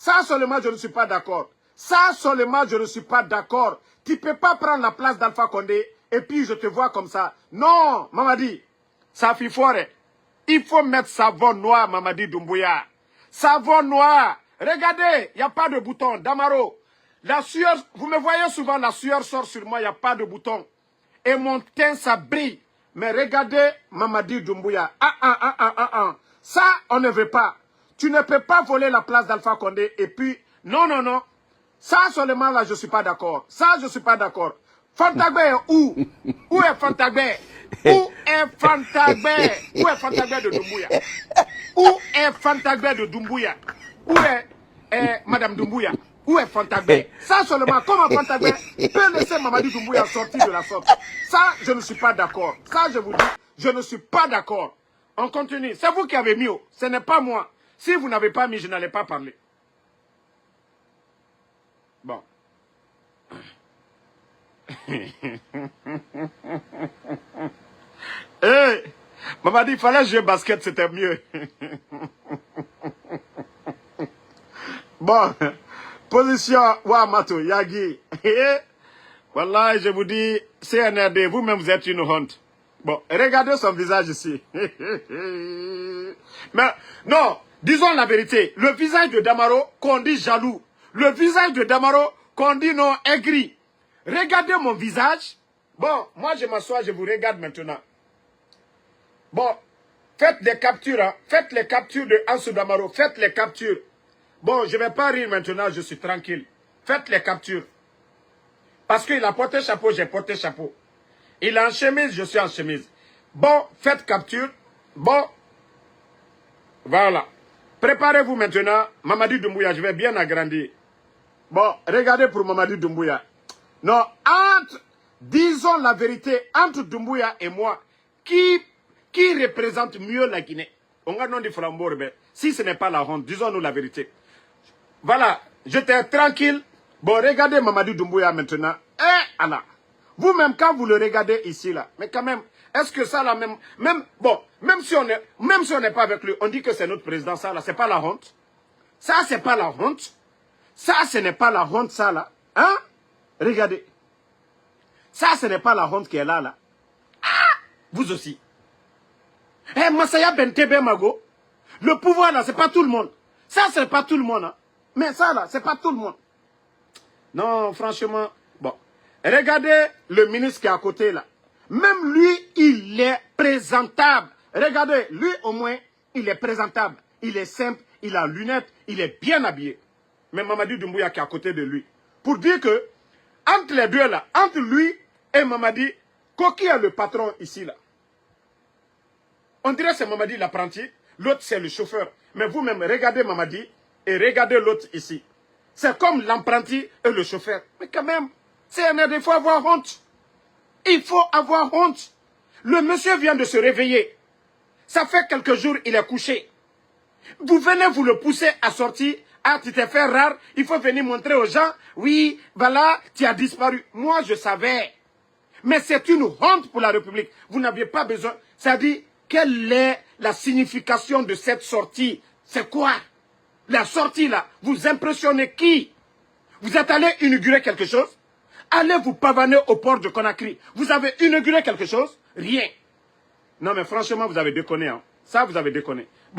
Ça seulement, je ne suis pas d'accord. Ça seulement, je ne suis pas d'accord. Tu ne peux pas prendre la place d'Alpha Condé et puis je te vois comme ça. Non, Mamadi, ça fait fort. Il faut mettre savon noir, Mamadi Doumbouya. Savon noir. Regardez, il n'y a pas de bouton. Damaro, la sueur, vous me voyez souvent, la sueur sort sur moi, il n'y a pas de bouton. Et mon teint, ça brille. Mais regardez, Mamadi Doumbouya. Ça, on ne veut pas. Tu ne peux pas voler la place d'Alpha Condé et puis, non, non, non. Ça seulement, là, je ne suis pas d'accord. Ça, je ne suis pas d'accord. Fantagbe est où? Où est Fantagbe? Où est Fantagbe? Où est Fantagbe de Doumbouya? Où est Fantagbe de Doumbouya? Où est Madame Doumbouya? Où est Fantagbe? Ça seulement, comment Fantagbe peut laisser Mamadi Doumbouya sortir de la sorte? Ça, je ne suis pas d'accord. Ça, je vous dis, je ne suis pas d'accord. On continue. C'est vous qui avez mis. Ce n'est pas moi. Si vous n'avez pas mis, je n'allais pas parler. Bon. Hey, maman dit, il fallait jouer basket, c'était mieux. Bon, position, Wamato, Yagi. Voilà, je vous dis, CNRD, vous-même, vous êtes une honte. Bon, regardez son visage ici. Mais, non, disons la vérité. Le visage de Damaro, qu'on dit jaloux. Le visage de Damaro, qu'on dit non, aigri. Regardez mon visage. Bon, moi, je m'assois, je vous regarde maintenant. Bon, faites des captures, hein. Faites les captures de Ansou Damaro. Faites les captures. Bon, je ne vais pas rire maintenant, je suis tranquille. Faites les captures. Parce qu'il a porté chapeau, j'ai porté chapeau. Il est en chemise, je suis en chemise. Bon, faites capture. Bon, voilà. Préparez-vous maintenant. Mamadi Doumbouya, je vais bien agrandir. Bon, regardez pour Mamadi Doumbouya. Non, disons la vérité, entre Doumbouya et moi, qui représente mieux la Guinée? On a non dit Flambourbe. Si ce n'est pas la honte, disons-nous la vérité. Voilà, j'étais tranquille. Bon, regardez Mamadi Doumbouya maintenant. Allah. Vous-même, quand vous le regardez ici, là, mais quand même, est-ce que ça, là, même si on n'est pas avec lui, on dit que c'est notre président, ça, là, c'est pas la honte? Ça, c'est pas la honte? Ça, ce n'est pas la honte, ça, là. Hein? Regardez. Ça, ce n'est pas la honte qui est là, là. Ah! Vous aussi. Masaya Bentebe Mago, le pouvoir, là, c'est pas tout le monde. Ça, c'est pas tout le monde, hein. Mais ça, là, c'est pas tout le monde. Non, franchement, bon. Regardez le ministre qui est à côté, là. Même lui, il est présentable. Regardez, lui, au moins, il est présentable. Il est simple, il a lunettes, il est bien habillé. Mais Mamadi Doumbouya qui est à côté de lui. Pour dire que, entre les deux, là, entre lui et Mamadi, qui est le patron ici, là? On dirait que c'est Mamadi l'apprenti, l'autre c'est le chauffeur. Mais vous-même, regardez Mamadi et regardez l'autre ici. C'est comme l'apprenti et le chauffeur. Mais quand même, il faut avoir honte. Il faut avoir honte. Le monsieur vient de se réveiller. Ça fait quelques jours, il est couché. Vous venez vous le pousser à sortir. Ah, tu t'es fait rare. Il faut venir montrer aux gens. Oui, voilà, tu as disparu. Moi, je savais. Mais c'est une honte pour la République. Vous n'aviez pas besoin. Ça dit, quelle est la signification de cette sortie? C'est quoi? La sortie là, vous impressionnez qui? Vous êtes allé inaugurer quelque chose? Allez vous pavaner au port de Conakry. Vous avez inauguré quelque chose? Rien. Non mais franchement, vous avez déconné. Hein. Ça, vous avez déconné.